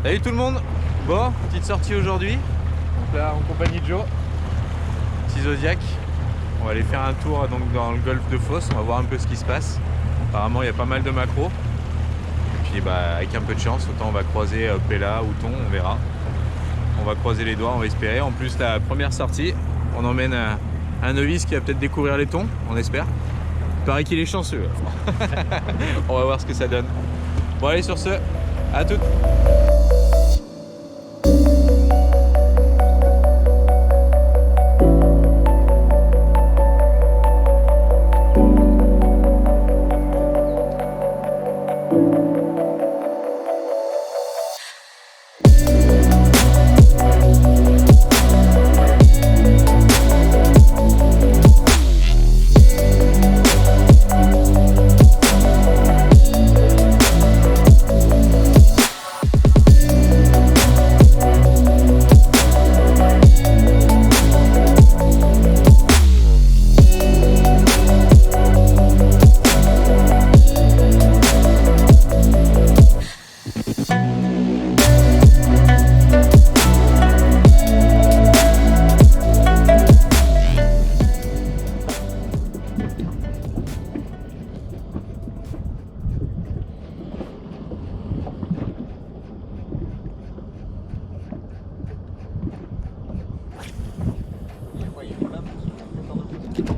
Salut tout le monde. Bon, petite sortie aujourd'hui. Donc là, en compagnie de Joe, petit Zodiac. On va aller faire un tour donc, dans le golfe de Fos. On va voir un peu ce qui se passe. Apparemment, il y a pas mal de macros. Et puis, avec un peu de chance, autant on va croiser Pella ou Thon, on verra. On va croiser les doigts, on va espérer. En plus, la première sortie, on emmène un novice qui va peut-être découvrir les thons, on espère. Il paraît qu'il est chanceux. On va voir ce que ça donne. Bon, allez, sur ce, à toutes.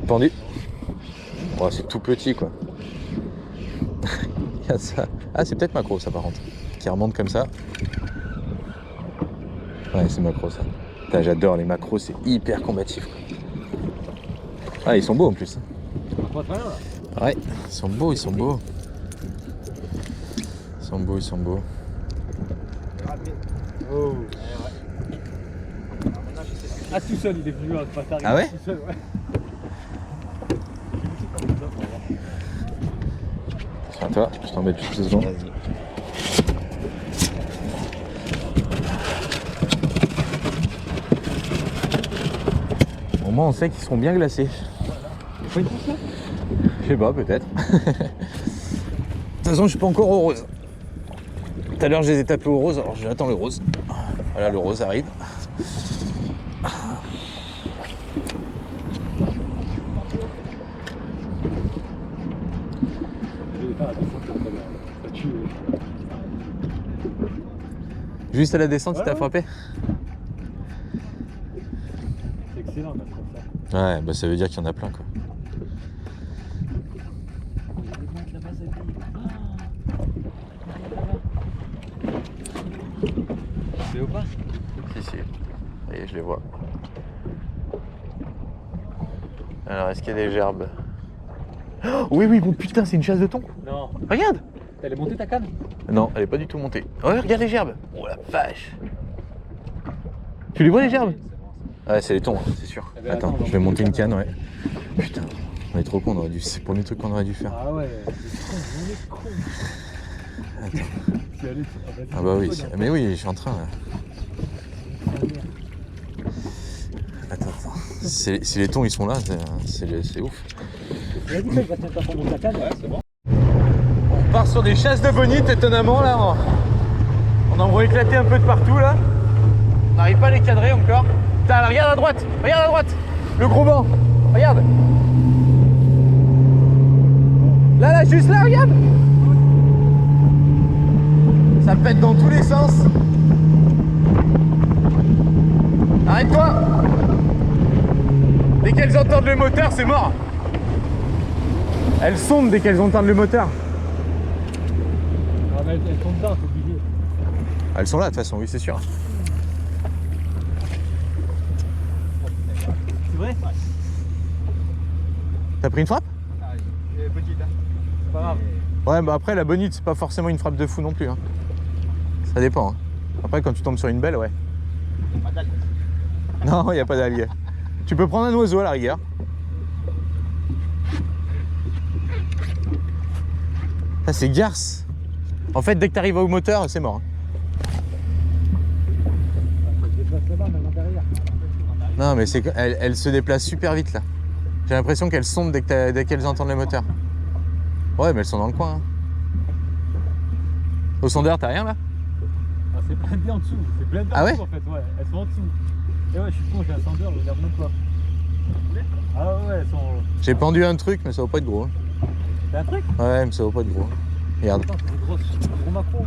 Pendu. Oh, c'est tout petit quoi. Il y a ça. Ah, c'est peut-être macro ça par contre. Qui remonte comme ça. Ouais, c'est macro ça. Putain, j'adore les macros, c'est hyper combatif quoi. Ah, ils sont beaux en plus. Ouais, ils sont beaux, ils sont beaux. Ils sont beaux, ils sont beaux. Oh. Ah, tout seul, il est venu à pas. Ah ouais, tout seul, ouais. Tiens, toi, je t'embête plus 2 secondes. Au moins, on sait qu'ils seront bien glacés. Pas une pousse là ? Je sais pas, peut-être. De toute façon, je suis pas encore au rose. Tout à l'heure, je les ai tapés au rose, alors j'attends le rose. Voilà, le rose arrive. Juste à la descente, il t'a frappé? C'est excellent, là, comme ça. Ouais, bah ça veut dire qu'il y en a plein, quoi. C'est ou pas? Si, si. Ça y est, je les vois. Alors, est-ce qu'il y a des gerbes? Oh, oui, oui, bon putain, c'est une chasse de thon. Non. Regarde! Elle est montée ta canne? Non, elle est pas du tout montée. Oh, regarde les gerbes! Oh la vache! Tu les vois les gerbes? Ouais, c'est les thons, hein, c'est sûr. Eh ben, Attends, attends, je vais monter une canne, ouais. Putain, on est trop con, on aurait dû... c'est le premier truc qu'on aurait dû faire. Ah ouais, on est con. Attends. Ah bah oui, mais oui, je suis en train là. Attends. Si les thons ils sont là, c'est ouf. Vas-y, mec, va te faire monter ta canne. Ouais, c'est bon. On part sur des chasses de bonites étonnamment là. On en voit éclater un peu de partout là. On n'arrive pas à les cadrer encore. Putain, là, regarde à droite, le gros banc, regarde. Là, juste là, regarde. Ça pète dans tous les sens. Arrête-toi. Dès qu'elles entendent le moteur, c'est mort. Elles sondent dès qu'elles entendent le moteur. Ah, mais elles sont dedans, c'est obligé. Elles sont là de toute façon, oui, c'est sûr. C'est vrai? T'as pris une frappe? Ah, petite, hein. C'est pas grave. Ouais, bah après, la bonite, c'est pas forcément une frappe de fou non plus. Hein. Ça dépend. Hein. Après, quand tu tombes sur une belle, ouais. Pas d'algue. Non, il n'y a pas d'algue. Tu peux prendre un oiseau à la rigueur. Ça, c'est garce. En fait, dès que tu arrives au moteur, c'est mort. Ça se déplace là-bas, même en derrière. Non, mais c'est elle se déplace super vite là. J'ai l'impression qu'elles sondent dès qu'elles entendent le moteur. Ouais, mais elles sont dans le coin. Hein. Au sondeur, t'as rien là? Ah, c'est blindé en dessous. C'est blindé Ah en ouais dessous en fait, ouais. Elles sont en dessous. Et ouais, je suis con, j'ai un sandeur, je regarde même pas. Ah ouais, elles sont. J'ai pendu un truc, mais ça va pas être gros. Hein. T'as un truc? Ouais, mais ça va pas être gros. Regarde. Attends, c'est des gros macros.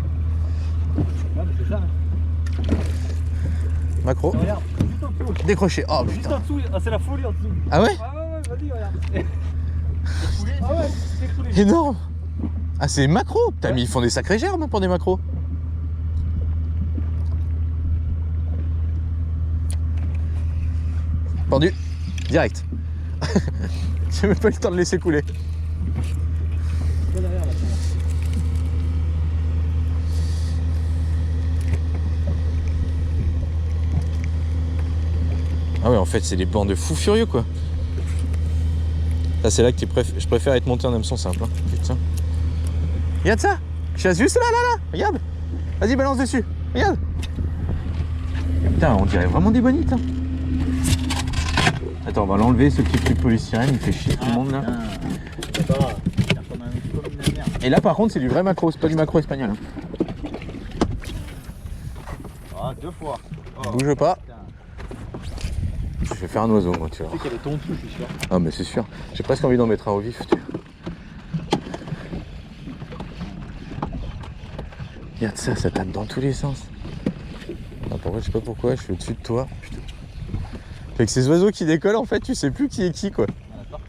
Ouais, mais c'est ça. Hein. Macro. Regarde, juste en dessous. Décroché. Oh Juste putain. en dessous, ah, c'est la folie en dessous. Ah ouais? Ah ouais, vas-y, regarde. Ah ouais, c'est foulé. Énorme. Ah, c'est macro. Putain, mais ils font des sacrés gerbes pour des macros. Pendu. Direct. J'ai même pas eu le temps de laisser couler. Là, derrière, là. Ah ouais, en fait, c'est des bancs de fous furieux, quoi. Là, c'est là que je préfère être monté en hameçon simple. Hein. Putain. Regarde ça. Je chasse juste là, là, là. Regarde. Vas-y, balance dessus. Regarde. Putain, on dirait vraiment des bonites. Hein. Attends, on va l'enlever, ce petit truc polystyrène. Il fait chier tout le monde, là. C'est pas grave. Il ressemble à un petit peu comme une merde. Et là, par contre, c'est du vrai macro. C'est pas du macro espagnol. Hein. Ah, 2 fois. Oh. Bouge pas. Putain. Je vais faire un oiseau, moi, tu vois. Tu sais qu'elle est ton dessous, je suis sûr. Ah, mais c'est sûr. J'ai presque envie d'en mettre un au vif. Tu vois. Regarde ça, ça tape dans tous les sens. Ah, pourquoi, je sais pas pourquoi, je suis au-dessus de toi. Putain. Fait que ces oiseaux qui décollent, en fait, tu sais plus qui est qui, quoi. Ah, d'accord.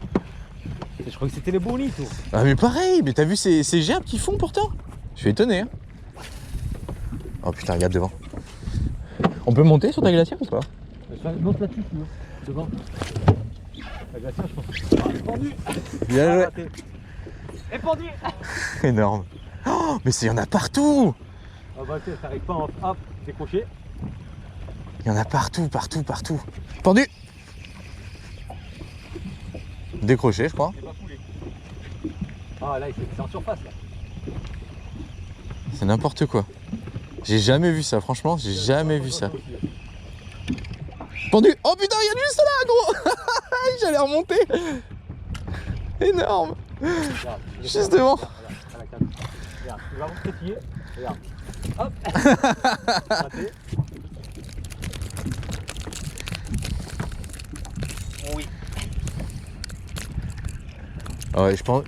Je crois que c'était les bonitos. Ah, mais pareil, mais t'as vu ces gerbes qu'ils font pourtant? Je suis étonné, hein. Oh putain, regarde devant. On peut monter sur ta glacière ou pas? Monte là-dessus, tu veux. Devant. La glacière, je pense que c'est pendu. Bien joué. Raté. Et pendu. Énorme. Oh, mais il y en a partout. Ah bah, tu sais, t'arrives pas en. Hop, décroché. Il y en a partout, partout, partout. Pendu. Décroché, je crois. Il est pas foulé. Ah, là, c'est en surface, là. C'est n'importe quoi. J'ai jamais vu ça, franchement, j'ai jamais vu ça. Pendu. Oh putain, il y a juste là, gros. J'allais remonter. Énorme. Regarde, Juste devant. Regarde, tu vas vraiment pétiller. Regarde. Hop. Raté. Oui. Ouais, je pense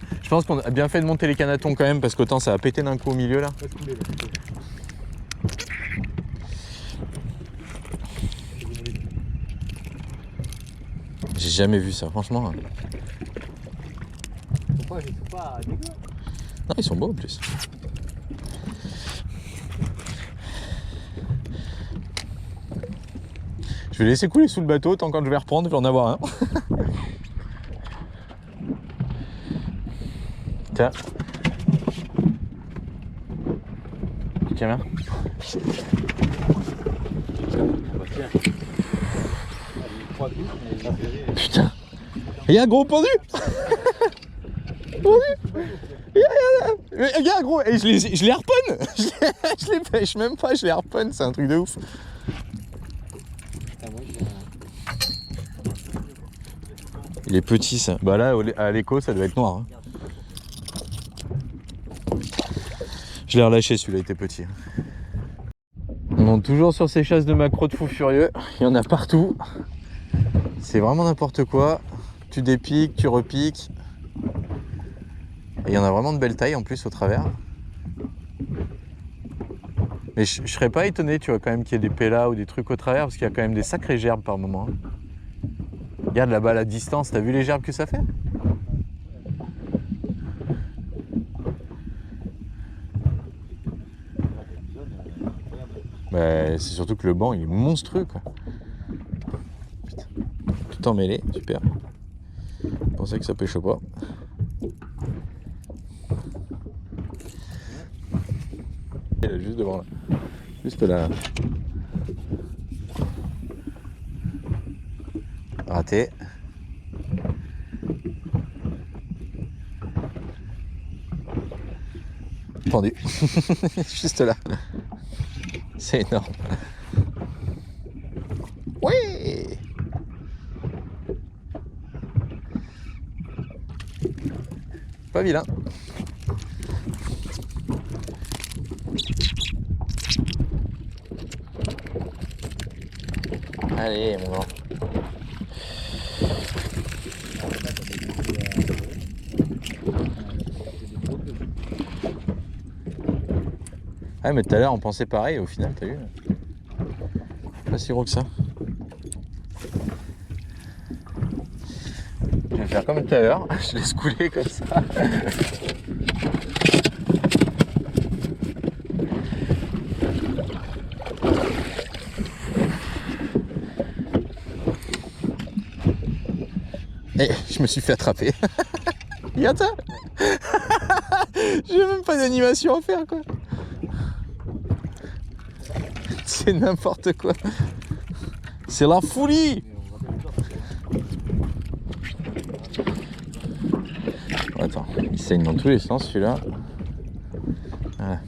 qu'on a bien fait de monter les canatons quand même, parce qu'autant ça a pété d'un coup au milieu là. Laisse couler, laisse couler. J'ai jamais vu ça, franchement. Ils sont pas dégueux. Non, ils sont beaux en plus. Je vais laisser couler sous le bateau, tant quand je vais reprendre, je vais en avoir un. Tiens. Tiens, viens. Putain. Il y a un gros pendu. Pendu. Regarde gros, et je les harponne. Je les pêche même pas, je les harponne, c'est un truc de ouf. Il est petit ça. Bah là à l'écho ça doit être noir. Hein. Je l'ai relâché, celui-là était petit. On monte toujours sur ces chasses de maquereaux de fous furieux. Il y en a partout. C'est vraiment n'importe quoi. Tu dépiques, tu repiques. Et il y en a vraiment de belles tailles en plus au travers. Mais je serais pas étonné, tu vois, quand même qu'il y ait des pélas ou des trucs au travers, parce qu'il y a quand même des sacrées gerbes par moment. Regarde là-bas à la distance, t'as vu les gerbes que ça fait? Bah, c'est surtout que le banc il est monstrueux quoi. Putain. Tout emmêlé, super. Je pensais que ça pêche pas. Il est juste devant là. Juste là. Raté. Pendu. Juste là. C'est énorme. Oui. Pas vilain. Allez, mon grand. Ah, mais tout à l'heure, on pensait pareil, au final, t'as vu? Pas si gros que ça. Je vais faire comme tout à l'heure, je laisse couler comme ça. Et je me suis fait attraper. Regarde ça. J'ai même pas d'animation à faire, quoi. C'est n'importe quoi. C'est la folie. Attends, il saigne dans tous les sens celui-là. Voilà.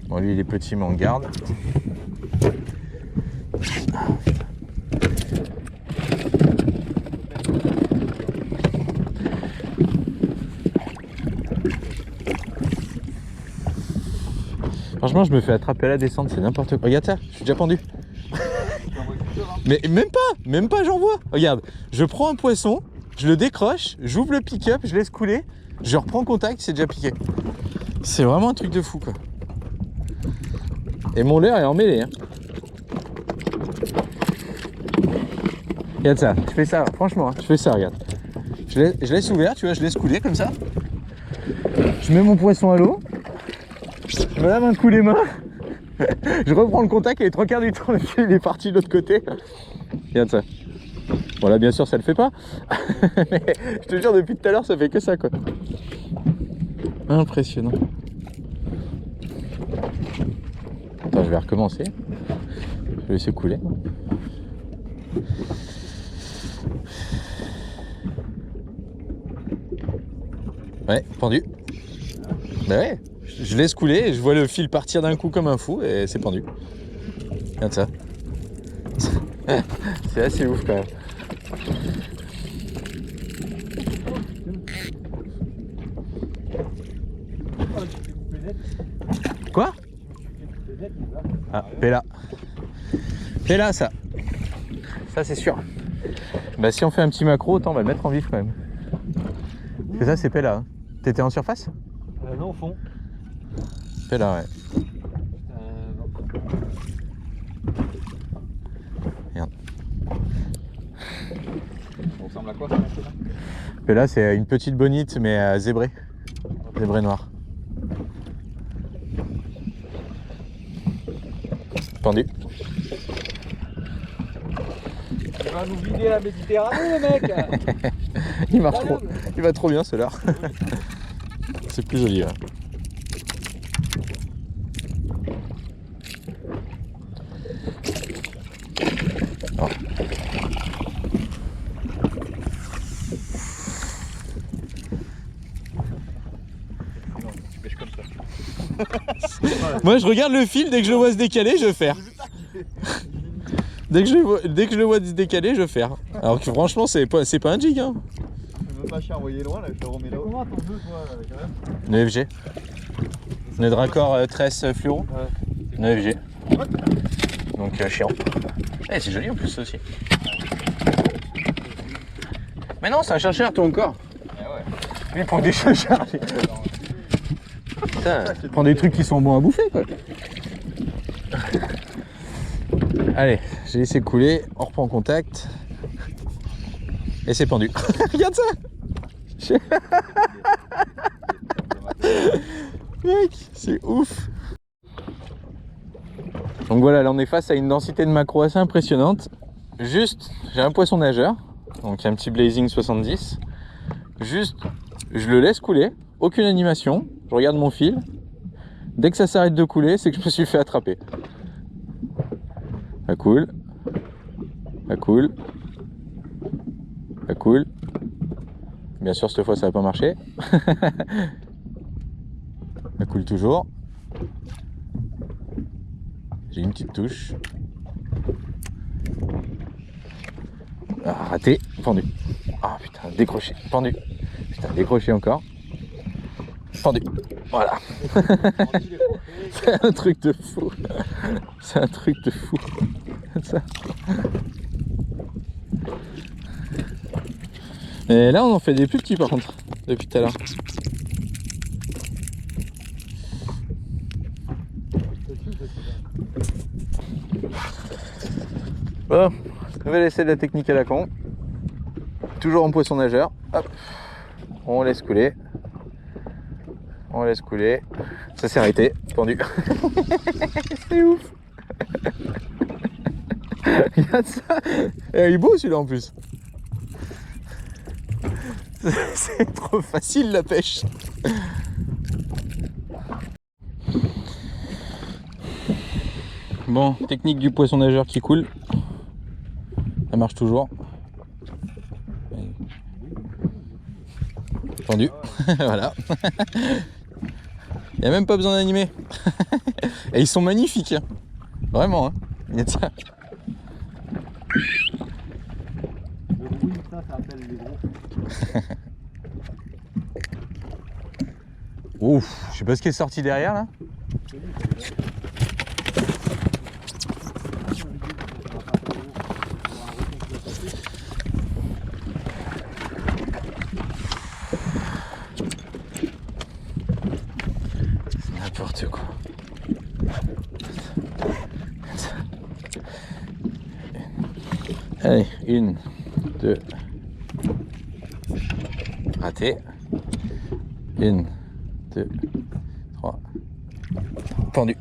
Bon, lui il est petit mais on garde. Franchement, je me fais attraper à la descente, c'est n'importe quoi. Regarde ça, je suis déjà pendu. Mais même pas, j'en vois. Regarde, je prends un poisson, je le décroche, j'ouvre le pick-up, je laisse couler, je reprends contact, c'est déjà piqué. C'est vraiment un truc de fou, quoi. Et mon leurre est emmêlé, hein. Regarde ça, je fais ça, franchement, je fais ça, regarde. Je laisse ouvert, tu vois, je laisse couler comme ça. Je mets mon poisson à l'eau. Je me lave un coup les mains, je reprends le contact et les 3 quarts du temps, il est parti de l'autre côté. Regarde ça. Bon là bien sûr ça le fait pas, mais je te jure depuis tout à l'heure ça fait que ça, quoi. Impressionnant. Attends, je vais recommencer. Je vais laisser couler. Ouais, pendu. Bah ouais. Je laisse couler et je vois le fil partir d'un coup comme un fou et c'est pendu. Regarde ça. C'est assez ouf quand même. Quoi? Ah, Pella. Pella ça. Ça c'est sûr. Bah si on fait un petit macro, autant on va le mettre en vif quand même. Parce que ça c'est Pella. Hein. T'étais en surface? Non, au fond. Pella, ouais. Non. Regarde. Ça ressemble à quoi ça? Pella, c'est une petite bonite, mais zébrée. Zébrée noire. Pendu. Il va nous vider la Méditerranée, le mec. Il marche trop. Il va trop bien, ce leurre. C'est plus joli, là. Oh. Tu pêches comme ça. Moi, je regarde le fil, dès que je le vois se décaler, je ferre. Dès que je le vois se décaler, je ferre. Alors que franchement, c'est pas un jig, hein. C'est même pas cher, envoyer loin, là, je te remets là. Comment t'en veux, toi, quand même? Une FG. Une Dracor 13 fluoro. Ouais. Une FG. Donc chiant. Eh, c'est joli en plus, ça aussi. Mais non, c'est un chercheur, toi encore. Eh ouais. Lui, il prend des chercheurs. Putain, il prend des trucs qui sont bons à bouffer, quoi. Allez, j'ai laissé couler, on reprend contact. Et c'est pendu. Regarde ça. Mec, c'est ouf. Donc voilà, là on est face à une densité de macro assez impressionnante. Juste, j'ai un poisson nageur, donc un petit Blazing 70. Juste, je le laisse couler, aucune animation, je regarde mon fil. Dès que ça s'arrête de couler, c'est que je me suis fait attraper. Ça coule. Ça coule. Ça coule. Bien sûr, cette fois, ça n'a pas marché. Ça coule toujours. J'ai une petite touche. Ah, raté. Pendu. Ah putain, décroché. Pendu. Putain, décroché encore. Pendu. Voilà. C'est un truc de fou. C'est un truc de fou. Ça. Et là on en fait des plus petits par contre, depuis tout à l'heure. Bon, nouvel essai de la technique à la con. Toujours en poisson nageur. Hop. On laisse couler. On laisse couler. Ça s'est arrêté, pendu. C'est ouf. Regarde ça. Et il est beau celui-là en plus. C'est trop facile la pêche. Bon, technique du poisson nageur qui coule. Ça marche toujours. Pendu. Voilà. Il n'y a même pas besoin d'animer. Et ils sont magnifiques. Hein. Vraiment. Hein. Il y a de ça. Le bruit, ça appelle les gros. Ouf, je sais pas ce qui est sorti derrière là. C'est n'importe quoi. Allez, 1, 2. Raté. 1, 2, 3. Pendu.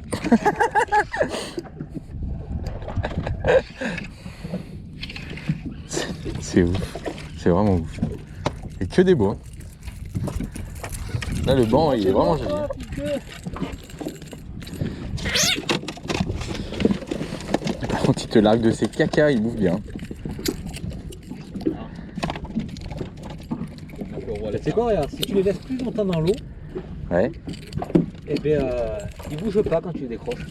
C'est ouf. C'est vraiment ouf. Et que des beaux. Hein. Là le banc il est vraiment joli. Par contre il te largue de ses caca, il bouffe bien. C'est quoi, regarde, si tu les laisses plus longtemps dans l'eau, Ouais. et bien ils bougent pas quand tu les décroches.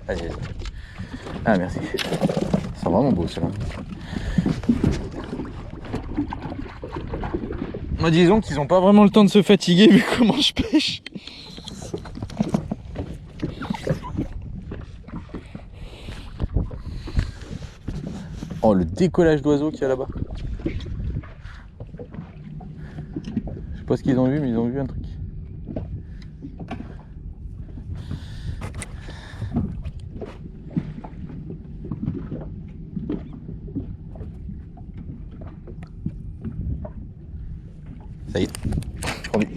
Vas-y, vas-y. Ah merci. Ils sont vraiment beaux ceux-là. Moi disons qu'ils n'ont pas vraiment le temps de se fatiguer vu comment je pêche. Oh le décollage d'oiseaux qu'il y a là-bas. Je sais pas ce qu'ils ont vu mais ils ont vu un truc. Ça y est, pendu.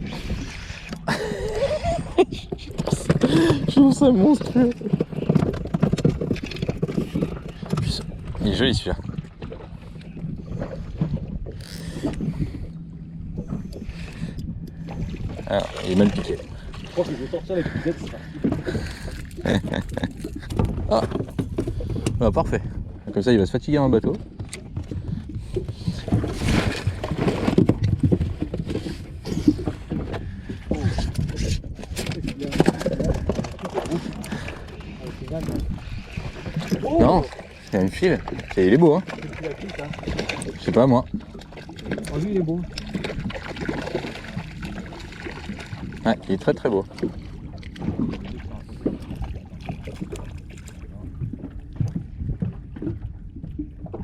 Je trouve ça monstrueux. Il est joli celui-là. Alors, il est mal piqué. Je crois que je vais sortir avec les c'est parti. Ah bah, parfait. Comme ça il va se fatiguer dans le bateau. Non, il y a une file. Et il est beau hein. Je sais pas moi. Oh, lui il est beau. Ouais, il est très très beau.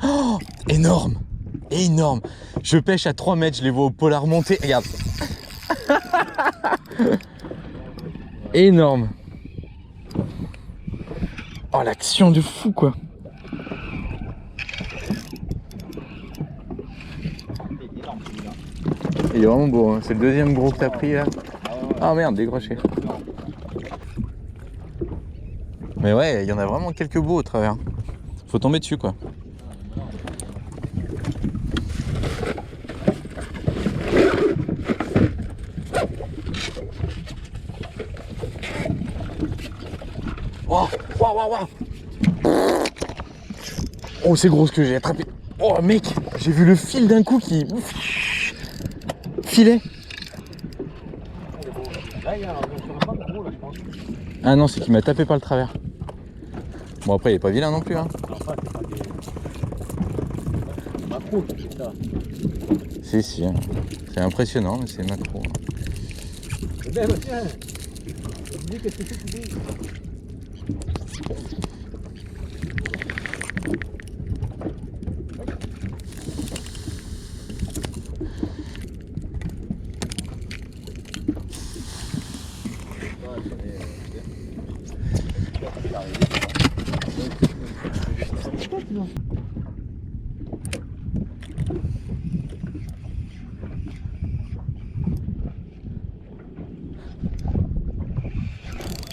Oh, énorme. Énorme. Je pêche à 3 mètres, je les vois au polar monter. Regarde. Énorme. Oh l'action de fou quoi. Il est vraiment beau, hein. C'est le deuxième gros que t'as pris là. Ah merde, décroché. Mais ouais, il y en a vraiment quelques beaux au travers. Faut tomber dessus quoi. Oh, waouh, waouh, waouh. Oh, c'est gros ce que j'ai attrapé. Oh, mec, j'ai vu le fil d'un coup qui filait. Là, il y a un gros là, je pense. Ah non, c'est qu'il m'a tapé par le travers. Bon, après, il est pas vilain non plus. Hein. macro qui fait ça. Si, si. C'est impressionnant, mais c'est macro. Eh ben, tiens. Tu dis qu'est-ce que c'est que tu dis?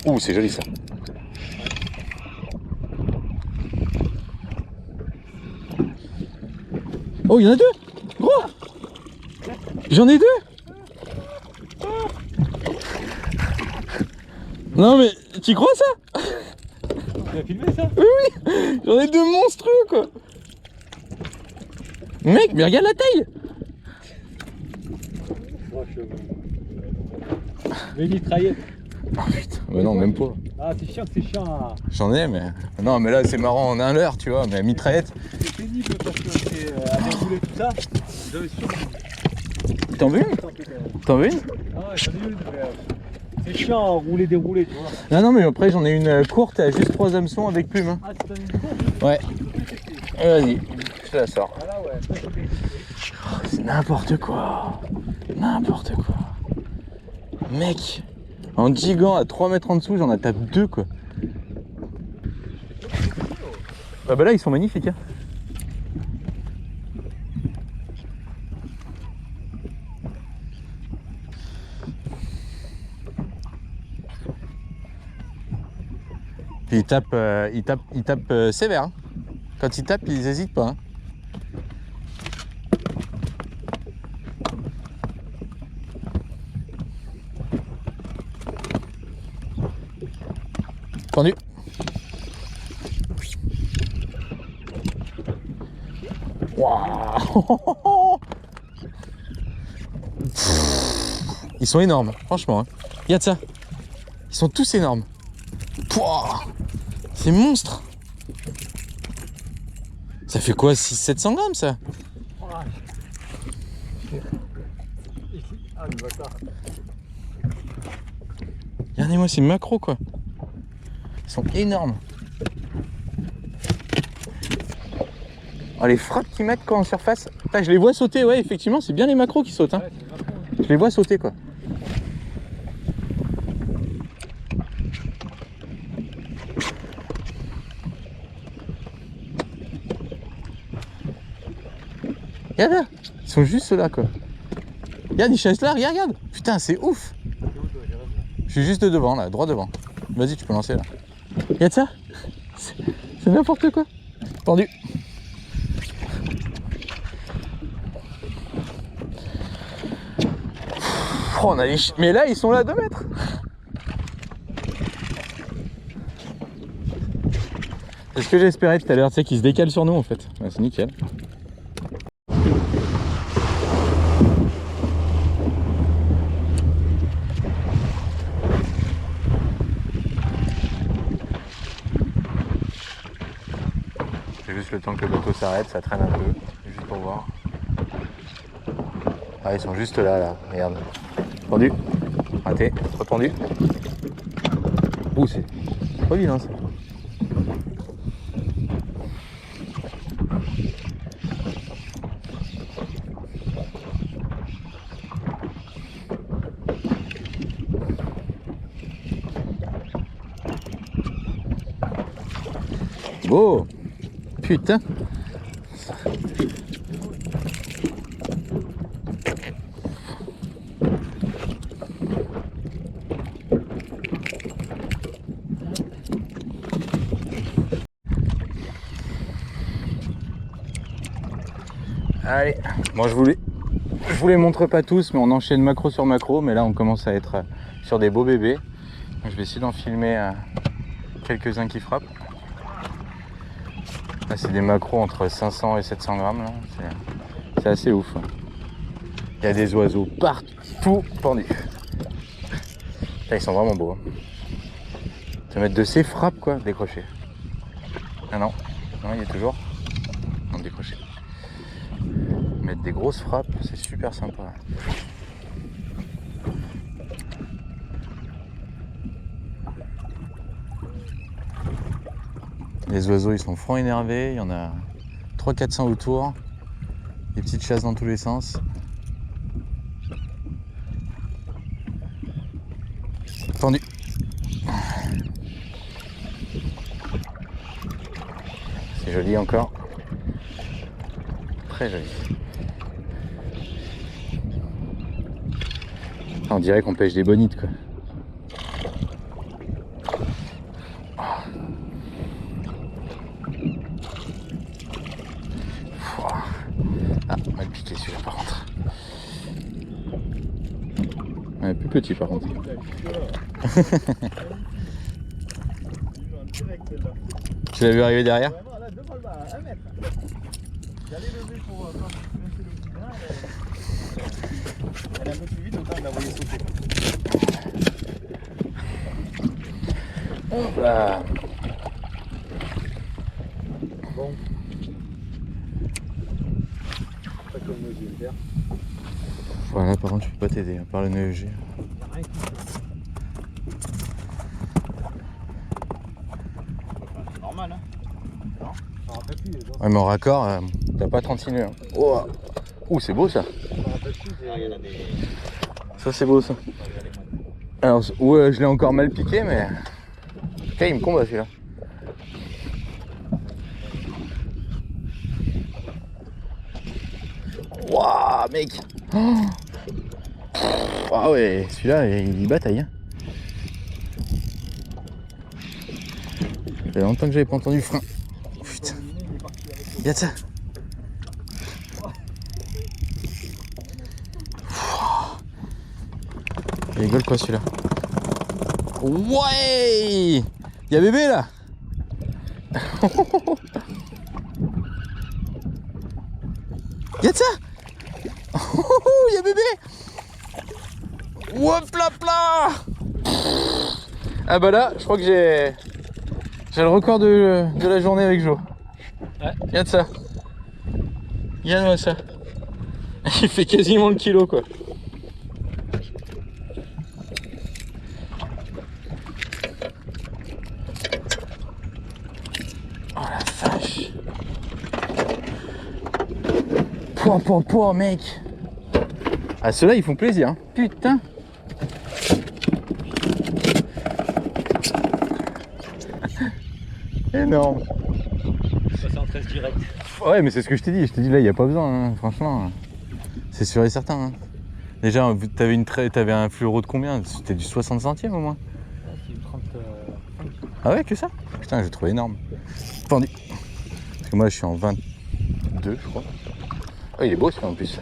Ouh, c'est joli ça. Oh, il y en a deux. Gros. J'en ai deux. Non mais, tu crois ça? Tu as filmé ça? Oui, oui. J'en ai deux monstrueux quoi. Mec, mais regarde la taille. Mais mitraillette. Oh putain, mais non, même pas. Ah, c'est chiant, c'est chiant. À... J'en ai, mais... Non, mais là, c'est marrant en un leurre, tu vois, mais mitraillette... C'est pénible parce que c'est à dérouler tout ça. J'avais sûr. T'en veux une? T'en veux une? Ah ouais, j'en ai une, mais c'est chiant à rouler, dérouler, tu vois. Non, non, mais après, j'en ai une courte à juste 3 hameçons avec plume. Hein. Ah, c'est t'en as une courte? Ouais. Vas-y, je te la sors. Voilà, ouais. Oh, c'est n'importe quoi. N'importe quoi. Mec, en gigant à 3 mètres en dessous, j'en tape deux, quoi. Ah bah là, ils sont magnifiques, hein. Puis ils tapent sévère. Hein. Quand ils tapent, ils hésitent pas. Hein. Tendu. Waouh. Ils sont énormes, franchement. Hein. Regarde ça. Ils sont tous énormes. Pouah. C'est monstre. Ça fait quoi, 600-700 grammes ça? Ah, le bâtard. Regardez-moi, c'est macro quoi. Ils sont énormes. Oh, les frappes qu'ils mettent quoi en surface. Putain, je les vois sauter, ouais, effectivement, c'est bien les macros qui sautent. Hein. Ouais, je les vois sauter quoi. Regarde là, ils sont juste là quoi. Regarde, ils chassent là, regarde, regarde. Putain, c'est ouf. Je suis juste devant là, droit devant. Vas-y, tu peux lancer là. Regarde ça. C'est n'importe quoi. Tendu. Oh, on a les mais là, ils sont là à 2 mètres. C'est ce que j'espérais tout à l'heure, tu sais, qu'ils se décalent sur nous en fait. Ouais, c'est nickel. C'est juste le temps que le bateau s'arrête, ça traîne un peu, juste pour voir. Ah, ils sont juste là, regarde. Tendu. Raté, retendu. Ouh, c'est trop vilain ça. Oh putain. Allez, bon je vous les montre pas tous, mais on enchaîne macro sur macro, mais là on commence à être sur des beaux bébés. Donc, je vais essayer d'en filmer quelques-uns qui frappent. Là c'est des macros entre 500 et 700 grammes, c'est assez ouf. Il y a des oiseaux partout pendus. Là, ils sont vraiment beaux. Hein. Ça va mettre de ces frappes quoi, décrochées. Ah non, non il y a toujours. Non, décroché. Mettre des grosses frappes, c'est super sympa. Les oiseaux ils sont francs énervés, il y en a 300-400 autour. Des petites chasses dans tous les sens. Tendu. C'est joli encore. Très joli. On dirait qu'on pêche des bonites quoi. Ah, mal piqué celui-là par contre. Ouais, plus petit par contre. Tu l'as vu arriver derrière? Elle est un peu plus vite, autant elle l'a voyé sauter. Hop là. Bon. Pas comme moi je vais le faire. Voilà, par contre, je peux pas t'aider, à part le nœud EG. Il n'y a rien qui se fait. C'est normal, hein. Non, ça rappelle plus les autres. Ouais, mais en raccord, t'as pas 36 nœuds. Hein. Oh. Ouh, c'est beau ça. Ça rappelle plus, il y en a des. Ça, c'est beau ça. Alors, ouais, je l'ai encore mal piqué, mais. Ok, il me combat celui-là. Waouh, mec! Oh. Ah ouais, celui-là, il bataille. Hein. Ça fait longtemps que j'avais pas entendu le frein. Putain. Regarde ça. Il rigole quoi celui-là? Ouais! Y'a bébé là! Regarde ça! Y'a bébé! Hop là là! Ah bah là, je crois que j'ai le record de la journée avec Jo. Ouais. Regarde ça. Regarde-moi ça. Il fait quasiment le kilo quoi. Oh la vache. Pouah, mec. Ah, ceux-là, ils font plaisir. Hein. Putain. Énorme. 73 direct. Ouais, mais c'est ce que je t'ai dit. Je t'ai dit, là, il n'y a pas besoin, hein. Franchement. C'est sûr et certain. Hein. Déjà, t'avais un fluoro de combien? C'était du 60 centimes au moins? C'est 30. Ah ouais, que ça? Putain, j'ai trouvé énorme. Pendu. Parce que moi, je suis en 22, je crois. Oh, il est beau celui-là en plus.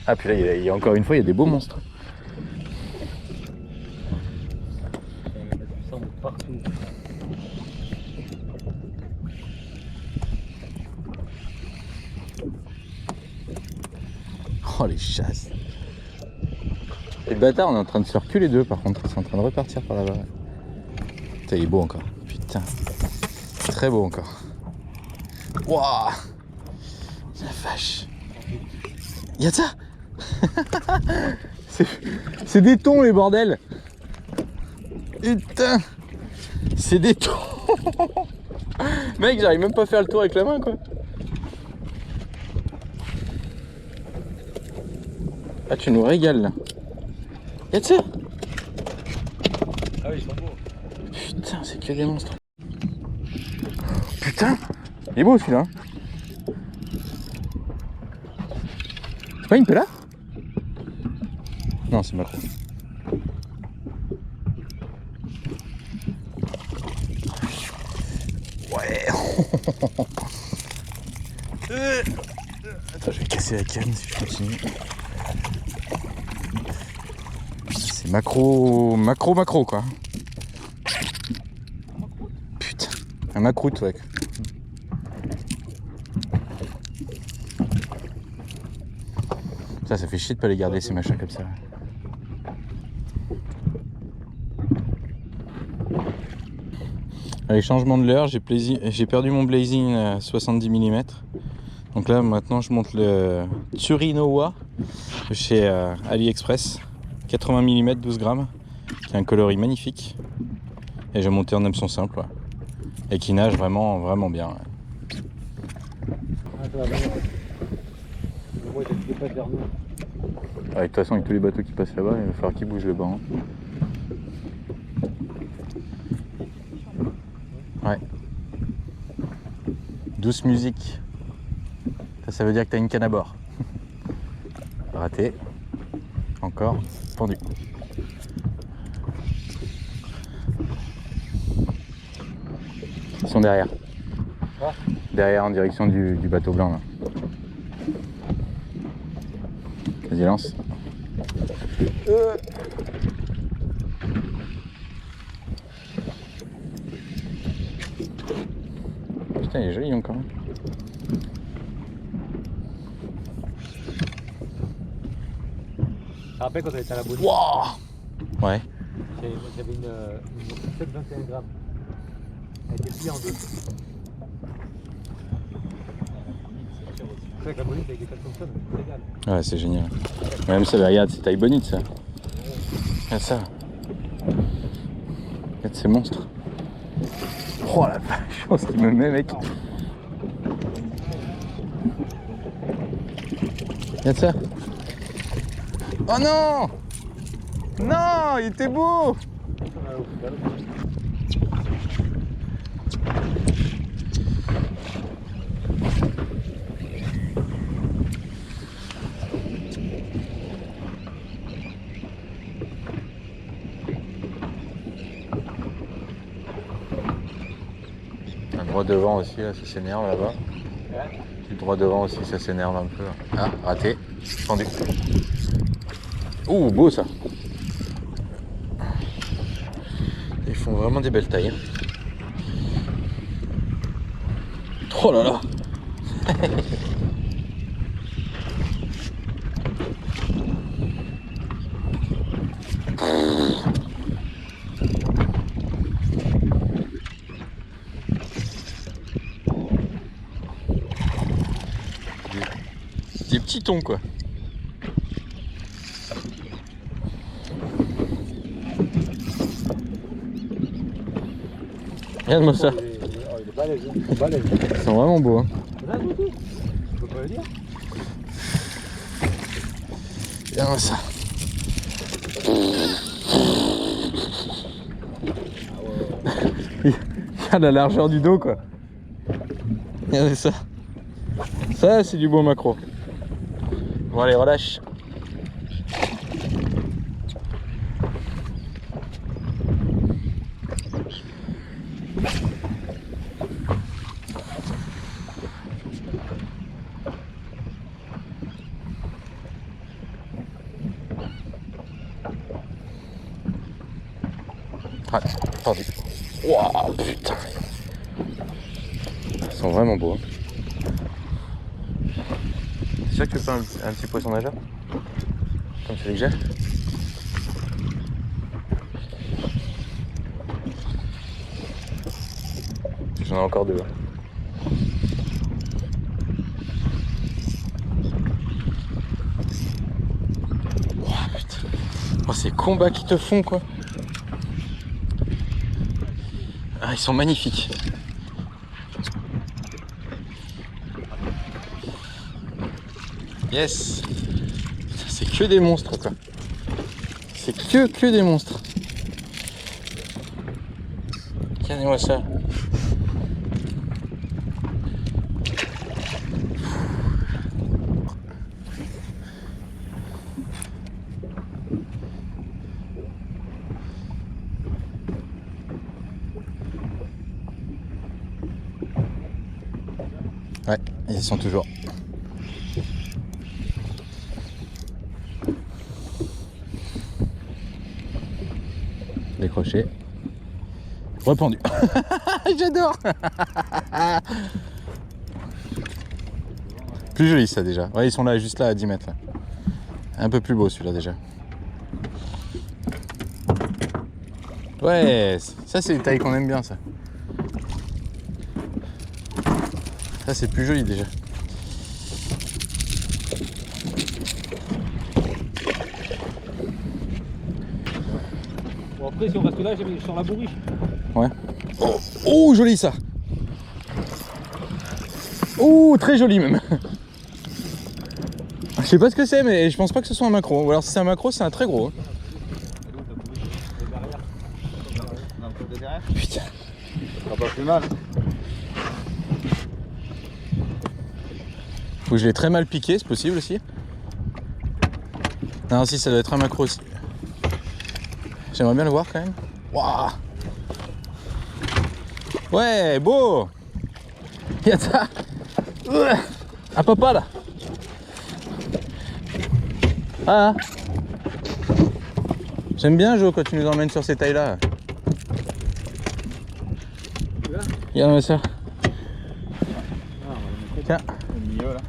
Ah, puis là, il y a encore une fois, il y a des beaux monstres. Ça monte partout. Oh, les chasses. Et le bâtard, on est en train de se reculer deux par contre. Ils sont en train de repartir par là-bas. Putain, il est beau encore. Putain. Très beau encore. Waouh. La vache. Y'a ça. C'est des thons les bordels. Putain. C'est des thons. Mec, j'arrive même pas à faire le tour avec la main quoi. Ah, tu nous régales là. Y'a ça. Ah oui, ils sont beaux. Putain, c'est que des monstres. Putain, il est beau celui-là. C'est pas une pella? Non, c'est macro. Ouais. Attends, je vais casser la canne si je continue. C'est macro quoi. Putain, un macroute ouais. Ça fait chier de pas les garder ces machins comme ça. Avec changement de l'heure, j'ai perdu mon blazing à 70 mm. Donc là maintenant je monte le Tsurinowa de chez AliExpress, 80 mm 12 grammes, qui a un coloris magnifique. Et je vais monter en hameçon simple, ouais. Et qui nage vraiment vraiment bien. Ouais. Ah, ça va bien. Ouais, t'as pas vers nous. Ouais, de toute façon avec tous les bateaux qui passent là-bas, il va falloir qu'ils bougent le banc. Ouais. Douce musique. Ça veut dire que t'as une canne à bord. Raté. Encore. Pendu. Ils sont derrière. Ah. Derrière en direction du bateau blanc là. Vas-y, lance. Putain, il est joli encore. Je me rappelle quand on était à la Bonnie, Wow. Ouais. j'avais une 721 grammes. Elle était pliée en deux. C'est vrai que la Bonnie avec des 4 comme ça, c'est légal. Ouais, c'est génial. Même ça, regarde, c'est taille bonite ça. Regarde ça. Regarde ces monstres. Oh la vache, oh, ce qu'il me met, mec. Regarde ça. Oh non! Non, il était beau! Un droit devant aussi, là, ça s'énerve là-bas. Le droit devant aussi, ça s'énerve un peu. Ah, raté. Tendu. Ouh, beau ça. Ils font vraiment des belles tailles. Oh là là. Des petits thons quoi. Regarde-moi ça. Il est balèze, hein. Il est balèze. Ils sont vraiment beaux. Hein. Je peux pas le dire. Regarde-moi ça. Regarde la largeur du dos quoi. Regardez ça. Ça c'est du beau macro. Bon allez, relâche. Ah, attendez. Waouh, putain. Ils sont vraiment beaux. Hein. C'est sûr que tu veux pas un petit poisson nageur? Comme celui que j'ai? J'en ai encore deux. Oh, putain. Oh, ces combats qu'ils te font quoi. Ah, ils sont magnifiques. Yes. C'est que des monstres quoi. C'est que des monstres. Regardez-moi ça. Ouais, ils y sont toujours. Décroché. Rependu. J'adore. Plus joli ça déjà. Ouais, ils sont là, juste là à 10 mètres. Là. Un peu plus beau celui-là déjà. Ouais, ça c'est les tailles qu'on aime bien ça. Ça c'est plus joli déjà. Bon après si on reste là, je sors la bourriche. Ouais. Oh, joli ça. Oh, très joli même. Je sais pas ce que c'est, mais je pense pas que ce soit un maquereau. Ou alors si c'est un maquereau, c'est un très gros. Putain. Ça va pas plus mal. Faut que je l'ai très mal piqué, c'est possible aussi. Non, si, ça doit être un maquereau aussi. J'aimerais bien le voir quand même. Waouh. Ouais, beau. Y'a ça. Un papa là. Ah. J'aime bien Jo quand tu nous emmènes sur ces tailles là. Regarde ça. Tiens. Au milieu là.